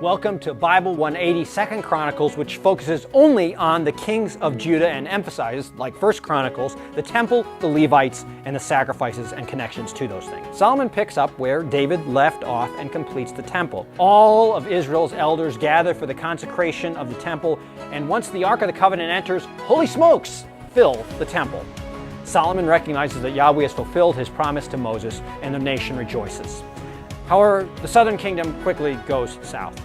Welcome to Bible 180, 2 Chronicles, which focuses only on the kings of Judah and emphasizes, like 1 Chronicles, the temple, the Levites, and the sacrifices and connections to those things. Solomon picks up where David left off and completes the temple. All of Israel's elders gather for the consecration of the temple, and once the Ark of the Covenant enters, holy smokes, fill the temple. Solomon recognizes that Yahweh has fulfilled his promise to Moses, and the nation rejoices. However, the southern kingdom quickly goes south.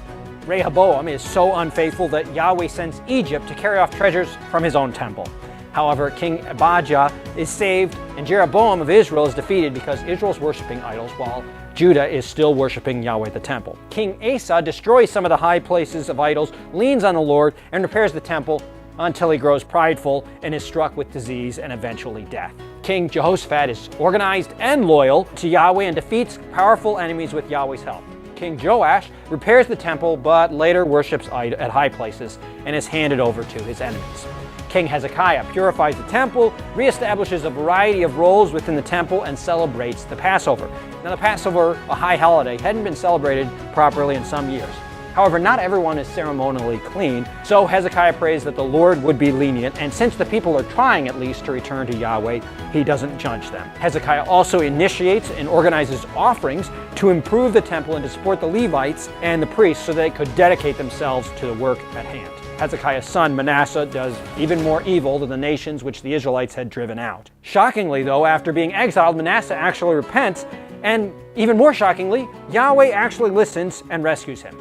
Rehoboam is so unfaithful that Yahweh sends Egypt to carry off treasures from his own temple. However, King Abijah is saved, and Jeroboam of Israel is defeated because Israel is worshiping idols while Judah is still worshiping Yahweh at the temple. King Asa destroys some of the high places of idols, leans on the Lord, and repairs the temple until he grows prideful and is struck with disease and eventually death. King Jehoshaphat is organized and loyal to Yahweh and defeats powerful enemies with Yahweh's help. King Joash repairs the temple but later worships at high places and is handed over to his enemies. King Hezekiah purifies the temple, reestablishes a variety of roles within the temple, and celebrates the Passover. Now, the Passover, a high holiday, hadn't been celebrated properly in some years. However, not everyone is ceremonially clean, so Hezekiah prays that the Lord would be lenient, and since the people are trying at least to return to Yahweh, he doesn't judge them. Hezekiah also initiates and organizes offerings to improve the temple and to support the Levites and the priests so they could dedicate themselves to the work at hand. Hezekiah's son Manasseh does even more evil than the nations which the Israelites had driven out. Shockingly, though, after being exiled, Manasseh actually repents, and even more shockingly, Yahweh actually listens and rescues him.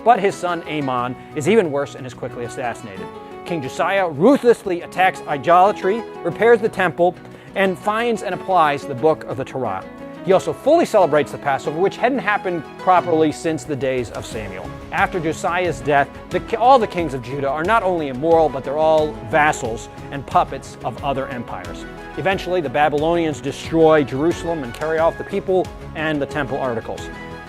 But his son Amon is even worse and is quickly assassinated. King Josiah ruthlessly attacks idolatry, repairs the temple, and finds and applies the book of the Torah. He also fully celebrates the Passover, which hadn't happened properly since the days of Samuel. After Josiah's death, all the kings of Judah are not only immoral, but they're all vassals and puppets of other empires. Eventually, the Babylonians destroy Jerusalem and carry off the people and the temple articles.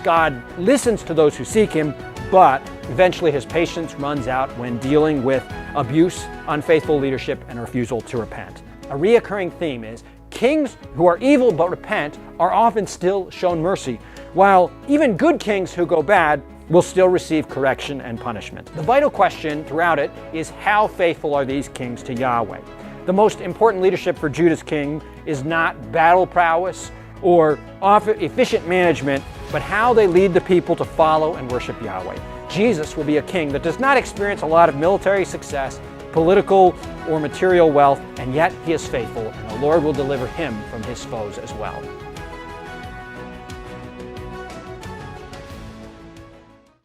God listens to those who seek him, but eventually his patience runs out when dealing with abuse, unfaithful leadership, and refusal to repent. A reoccurring theme is kings who are evil but repent are often still shown mercy, while even good kings who go bad will still receive correction and punishment. The vital question throughout it is, how faithful are these kings to Yahweh? The most important leadership for Judah's king is not battle prowess or efficient management, but how they lead the people to follow and worship Yahweh. Jesus will be a king that does not experience a lot of military success, political or material wealth, and yet he is faithful, and the Lord will deliver him from his foes as well.